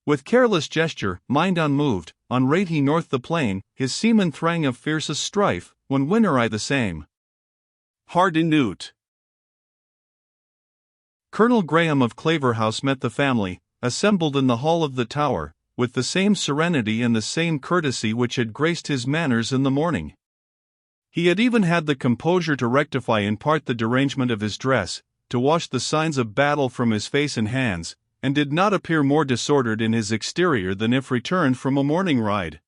With careless gesture, mind unmoved, on rate he north the plain, his seamen thrang of fiercest strife, when winner I the same. Hard in Newt. Colonel Graham of Claverhouse met the family, assembled in the hall of the Tower, with the same serenity and the same courtesy which had graced his manners in the morning. He had even had the composure to rectify in part the derangement of his dress, to wash the signs of battle from his face and hands, and did not appear more disordered in his exterior than if returned from a morning ride.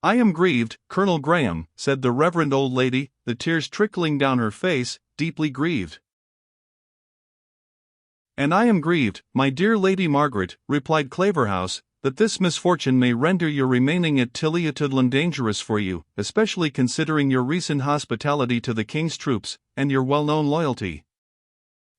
"I am grieved, Colonel Graham," said the reverend old lady, the tears trickling down her face, deeply grieved. "And I am grieved, my dear Lady Margaret," replied Claverhouse, "that this misfortune may render your remaining at Tillietudlem dangerous for you, especially considering your recent hospitality to the King's troops, and your well-known loyalty.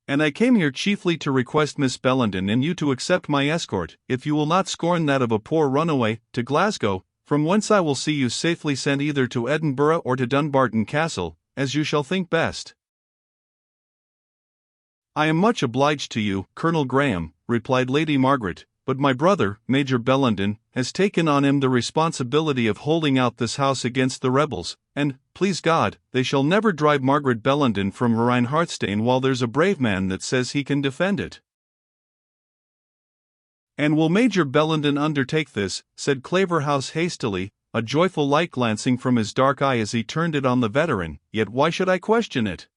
And I came here chiefly to request Miss Bellenden and you to accept my escort, if you will not scorn that of a poor runaway, to Glasgow, from whence I will see you safely sent either to Edinburgh or to Dunbarton Castle, as you shall think best." "I am much obliged to you, Colonel Graham," replied Lady Margaret, "but my brother, Major Bellenden, has taken on him the responsibility of holding out this house against the rebels, and, please God, they shall never drive Margaret Bellenden from Rhine-Hearthstane while there's a brave man that says he can defend it." "And will Major Bellenden undertake this?" said Claverhouse hastily, a joyful light glancing from his dark eye as he turned it on the veteran. "Yet why should I question it?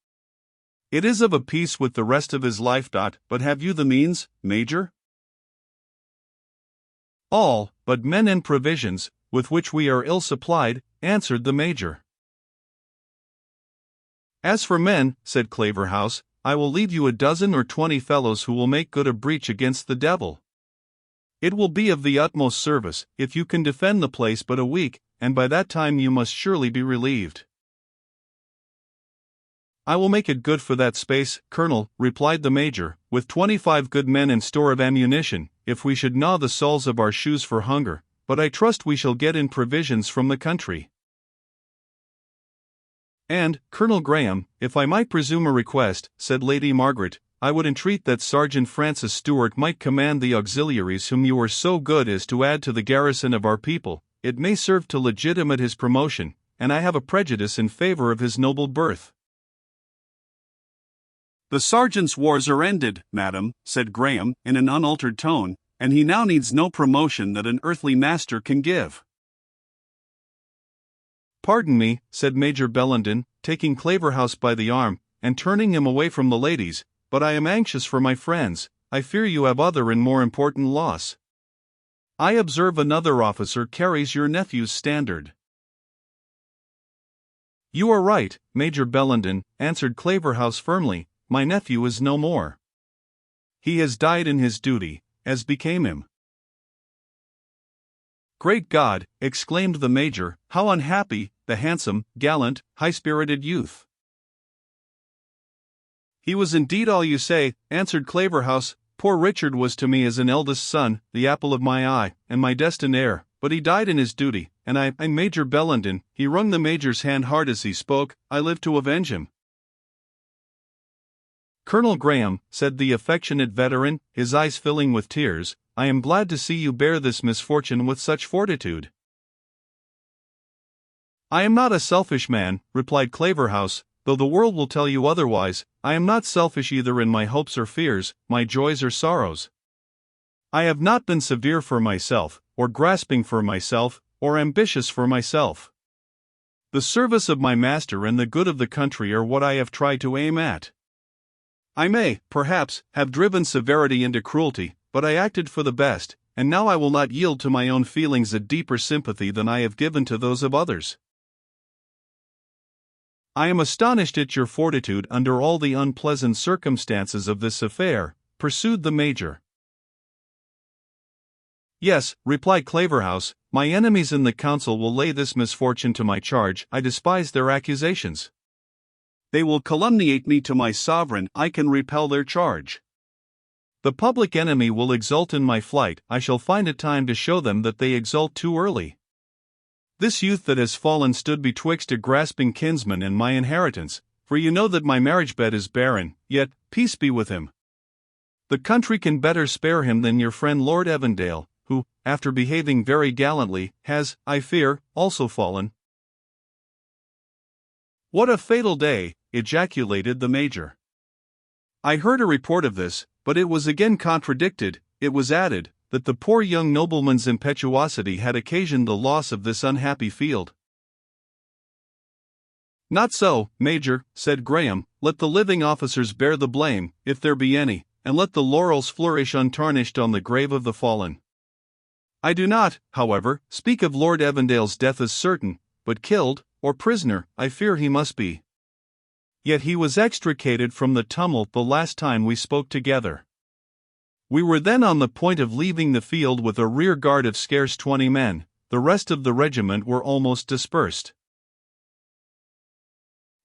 It is of a piece with the rest of his life. But have you the means, Major?" "All, but men and provisions, with which we are ill supplied," answered the Major. "As for men," said Claverhouse, "I will leave you a dozen or 20 fellows who will make good a breach against the devil. It will be of the utmost service, if you can defend the place but a week, and by that time you must surely be relieved." "I will make it good for that space, Colonel," replied the Major, "with 25 good men and store of ammunition, if we should gnaw the soles of our shoes for hunger, but I trust we shall get in provisions from the country." "And, Colonel Graham, if I might presume a request," said Lady Margaret, "I would entreat that Sergeant Francis Stewart might command the auxiliaries whom you were so good as to add to the garrison of our people. It may serve to legitimate his promotion, and I have a prejudice in favor of his noble birth." "The sergeant's wars are ended, madam," said Graham, in an unaltered tone, "and he now needs no promotion that an earthly master can give." "Pardon me," said Major Bellenden, taking Claverhouse by the arm, and turning him away from the ladies, "but I am anxious for my friends. I fear you have other and more important loss. I observe another officer carries your nephew's standard." "You are right, Major Bellenden," answered Claverhouse firmly, "my nephew is no more. He has died in his duty, as became him." "Great God!" exclaimed the Major, "how unhappy, the handsome, gallant, high-spirited youth!" "He was indeed all you say," answered Claverhouse. "Poor Richard was to me as an eldest son, the apple of my eye, and my destined heir, but he died in his duty, and I, Major Bellenden," he wrung the Major's hand hard as he spoke, "I live to avenge him." "Colonel Graham," said the affectionate veteran, his eyes filling with tears, "I am glad to see you bear this misfortune with such fortitude." "I am not a selfish man," replied Claverhouse, "though the world will tell you otherwise. I am not selfish either in my hopes or fears, my joys or sorrows. I have not been severe for myself, or grasping for myself, or ambitious for myself. The service of my master and the good of the country are what I have tried to aim at. I may, perhaps, have driven severity into cruelty, but I acted for the best, and now I will not yield to my own feelings a deeper sympathy than I have given to those of others." "I am astonished at your fortitude under all the unpleasant circumstances of this affair," pursued the Major. "Yes," replied Claverhouse, "my enemies in the council will lay this misfortune to my charge. I despise their accusations. They will calumniate me to my sovereign. I can repel their charge. The public enemy will exult in my flight. I shall find it time to show them that they exult too early. This youth that has fallen stood betwixt a grasping kinsman and my inheritance, for you know that my marriage bed is barren, yet, peace be with him. The country can better spare him than your friend Lord Evandale, who, after behaving very gallantly, has, I fear, also fallen." "What a fatal day!" ejaculated the Major. "I heard a report of this, but it was again contradicted. It was added that the poor young nobleman's impetuosity had occasioned the loss of this unhappy field." "Not so, Major," said Graham. "Let the living officers bear the blame, if there be any, and let the laurels flourish untarnished on the grave of the fallen. I do not, however, speak of Lord Evandale's death as certain, but killed, or prisoner, I fear he must be. Yet he was extricated from the tumult the last time we spoke together. We were then on the point of leaving the field with a rear guard of scarce 20 men, the rest of the regiment were almost dispersed."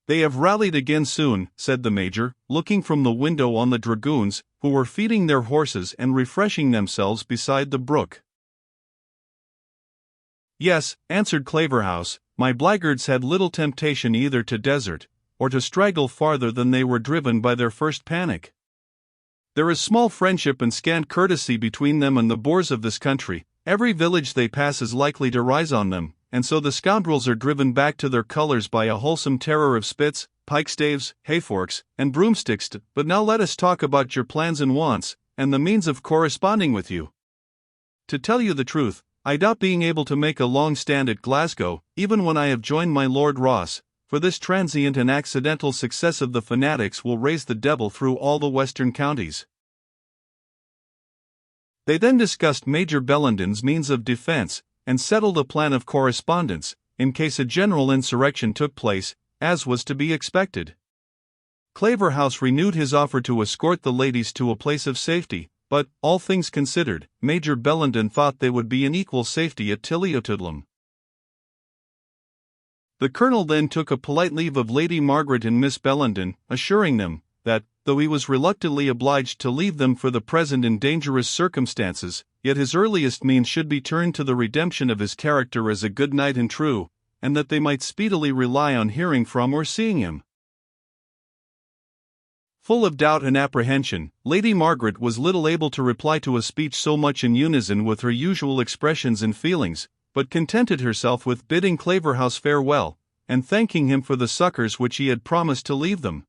"They have rallied again soon," said the Major, looking from the window on the dragoons, who were feeding their horses and refreshing themselves beside the brook. "Yes," answered Claverhouse, "my blackguards had little temptation either to desert, or to straggle farther than they were driven by their first panic. There is small friendship and scant courtesy between them and the boors of this country. Every village they pass is likely to rise on them, and so the scoundrels are driven back to their colours by a wholesome terror of spits, pikestaves, hayforks, and broomsticks. But now let us talk about your plans and wants, and the means of corresponding with you. To tell you the truth, I doubt being able to make a long stand at Glasgow, even when I have joined my Lord Ross, for this transient and accidental success of the fanatics will raise the devil through all the western counties." They then discussed Major Bellenden's means of defence, and settled a plan of correspondence, in case a general insurrection took place, as was to be expected. Claverhouse renewed his offer to escort the ladies to a place of safety, but, all things considered, Major Bellenden thought they would be in equal safety at Tilliotudlem. The Colonel then took a polite leave of Lady Margaret and Miss Bellenden, assuring them that, though he was reluctantly obliged to leave them for the present in dangerous circumstances, yet his earliest means should be turned to the redemption of his character as a good knight and true, and that they might speedily rely on hearing from or seeing him. Full of doubt and apprehension, Lady Margaret was little able to reply to a speech so much in unison with her usual expressions and feelings, but contented herself with bidding Claverhouse farewell, and thanking him for the succours which he had promised to leave them.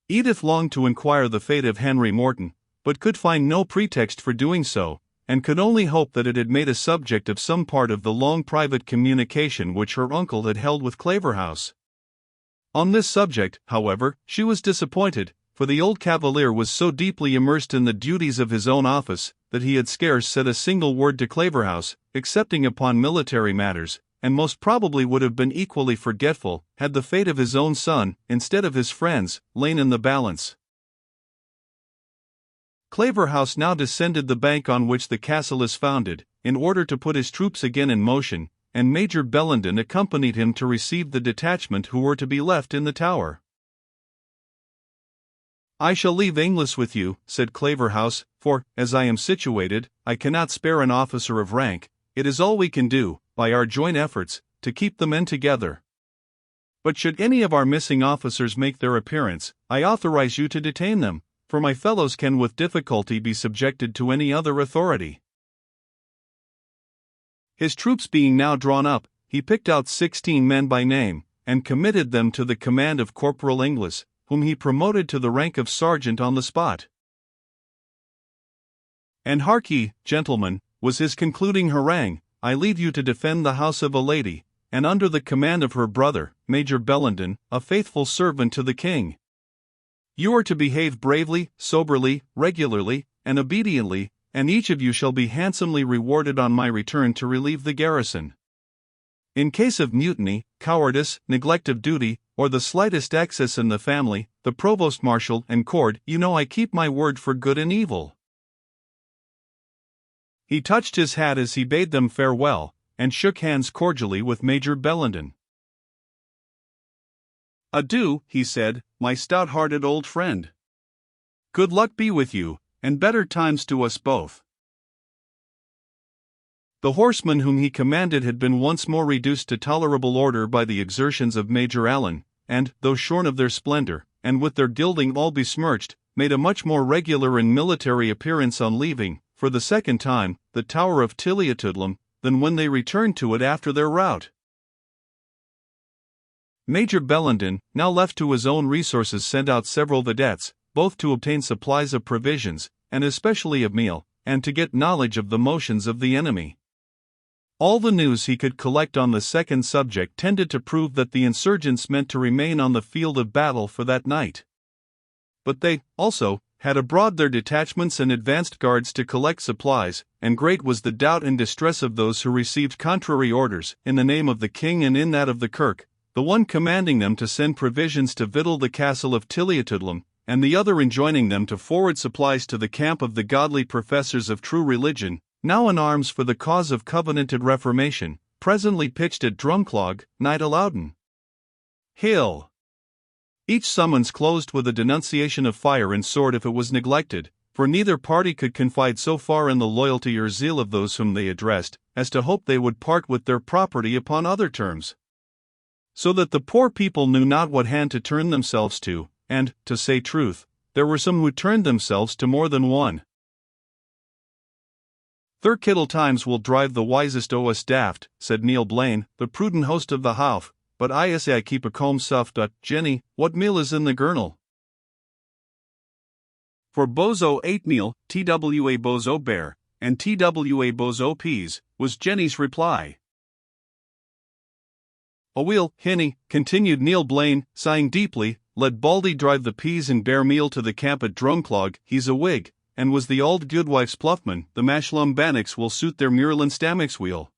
Edith longed to inquire the fate of Henry Morton, but could find no pretext for doing so, and could only hope that it had made a subject of some part of the long private communication which her uncle had held with Claverhouse. On this subject, however, she was disappointed, for the old cavalier was so deeply immersed in the duties of his own office, that he had scarce said a single word to Claverhouse, excepting upon military matters, and most probably would have been equally forgetful, had the fate of his own son, instead of his friends, lain in the balance. Claverhouse now descended the bank on which the castle is founded, in order to put his troops again in motion, and Major Bellenden accompanied him to receive the detachment who were to be left in the tower. "I shall leave Inglis with you," said Claverhouse, "for, as I am situated, I cannot spare an officer of rank. It is all we can do, by our joint efforts, to keep the men together. But should any of our missing officers make their appearance, I authorize you to detain them, for my fellows can with difficulty be subjected to any other authority." His troops being now drawn up, he picked out 16 men by name, and committed them to the command of Corporal Inglis, whom he promoted to the rank of sergeant on the spot. "And hark ye, gentlemen," was his concluding harangue, "I leave you to defend the house of a lady, and under the command of her brother, Major Bellenden, a faithful servant to the king. You are to behave bravely, soberly, regularly, and obediently, and each of you shall be handsomely rewarded on my return to relieve the garrison. In case of mutiny, cowardice, neglect of duty, or the slightest excess in the family, the provost-marshal and cord, you know I keep my word for good and evil." He touched his hat as he bade them farewell, and shook hands cordially with Major Bellenden. "Adieu," he said, "my stout-hearted old friend. Good luck be with you, and better times to us both." The horsemen whom he commanded had been once more reduced to tolerable order by the exertions of Major Allen, and, though shorn of their splendor, and with their gilding all besmirched, made a much more regular and military appearance on leaving, for the second time, the Tower of Tilliatoodlem, than when they returned to it after their rout. Major Bellenden, now left to his own resources, sent out several vedettes, both to obtain supplies of provisions, and especially of meal, and to get knowledge of the motions of the enemy. All the news he could collect on the second subject tended to prove that the insurgents meant to remain on the field of battle for that night. But they, also, had abroad their detachments and advanced guards to collect supplies, and great was the doubt and distress of those who received contrary orders, in the name of the king and in that of the kirk, the one commanding them to send provisions to victual the castle of Tilliatoodlem, and the other enjoining them to forward supplies to the camp of the godly professors of true religion, now in arms for the cause of covenanted reformation, presently pitched at Drumclog, nigh to Loudon Hill. Each summons closed with a denunciation of fire and sword if it was neglected, for neither party could confide so far in the loyalty or zeal of those whom they addressed, as to hope they would part with their property upon other terms. So that the poor people knew not what hand to turn themselves to, and, to say truth, there were some who turned themselves to more than one. "Thirkittle times will drive the wisest o' us daft," said Neil Blaine, the prudent host of the Howff, "but I say I keep a comb soft. Jenny, what meal is in the gurnal?" "For bozo 8 meal, twa bozo bear, and twa bozo peas," was Jenny's reply. "Aweel, Hinny," continued Neil Blaine, sighing deeply, "let Baldy drive the peas and bear meal to the camp at Drumclog. He's a Whig, and was the auld guidwife's pluffman. The mashlum bannocks will suit their muirland stamachs weel.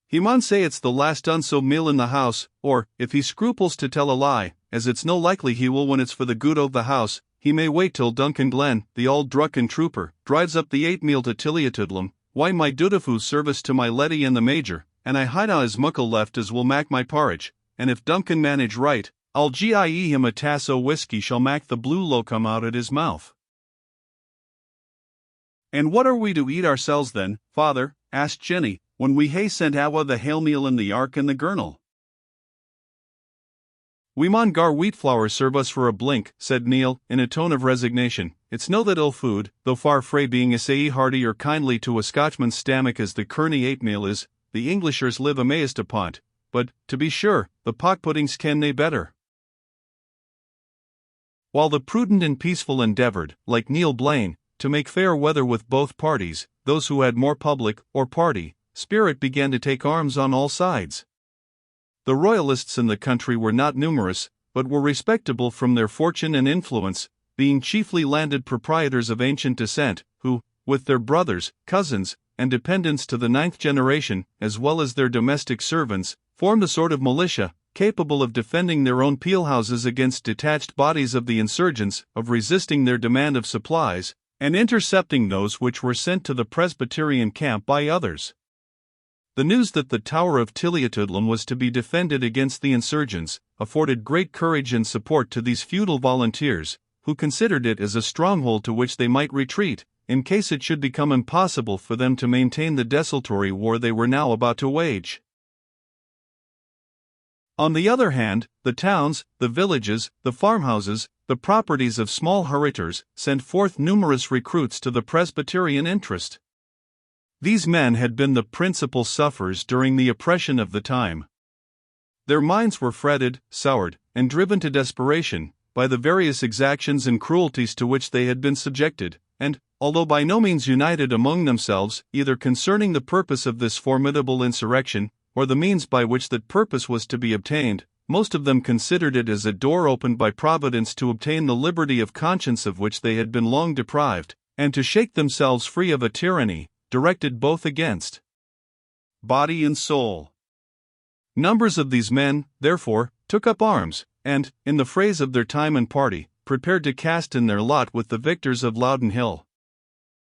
He maun say it's the last unso meal in the house, or, if he scruples to tell a lie, as it's no likely he will when it's for the good o' the house, he may wait till Duncan Glen, the auld drucken trooper, drives up the 8 meal to Tilliatoodlem, why my dutiful service to my leddy and the major, and I hide as muckle left as will mak my porridge, and if Duncan manage right, I'll gie him a tass o' whiskey shall mak the blue low come out at his mouth." "And what are we to eat ourselves then, father," asked Jenny, "when we hae sent awa the hale meal in the ark and the gurnal?" "We maun gar wheat flour serve us for a blink," said Neil, in a tone of resignation. "It's no that ill food, though far frae being sae hearty or kindly to a Scotchman's stamach as the Kearney 8 meal is, the Englishers live amazed upon't, but, to be sure, the pock puddings ken nae better." While the prudent and peaceful endeavoured, like Neil Blaine, to make fair weather with both parties, those who had more public, or party, spirit began to take arms on all sides. The royalists in the country were not numerous, but were respectable from their fortune and influence, being chiefly landed proprietors of ancient descent, who, with their brothers, cousins, and dependents to the 9th generation, as well as their domestic servants, formed a sort of militia, capable of defending their own peelhouses against detached bodies of the insurgents, of resisting their demand of supplies, and intercepting those which were sent to the Presbyterian camp by others. The news that the Tower of Tilliatoodlem was to be defended against the insurgents afforded great courage and support to these feudal volunteers, who considered it as a stronghold to which they might retreat, in case it should become impossible for them to maintain the desultory war they were now about to wage. On the other hand, the towns, the villages, the farmhouses, the properties of small heritors, sent forth numerous recruits to the Presbyterian interest. These men had been the principal sufferers during the oppression of the time. Their minds were fretted, soured, and driven to desperation, by the various exactions and cruelties to which they had been subjected, and, although by no means united among themselves, either concerning the purpose of this formidable insurrection, or the means by which that purpose was to be obtained, most of them considered it as a door opened by Providence to obtain the liberty of conscience of which they had been long deprived, and to shake themselves free of a tyranny, directed both against body and soul. Numbers of these men, therefore, took up arms, and, in the phrase of their time and party, prepared to cast in their lot with the victors of Loudon Hill.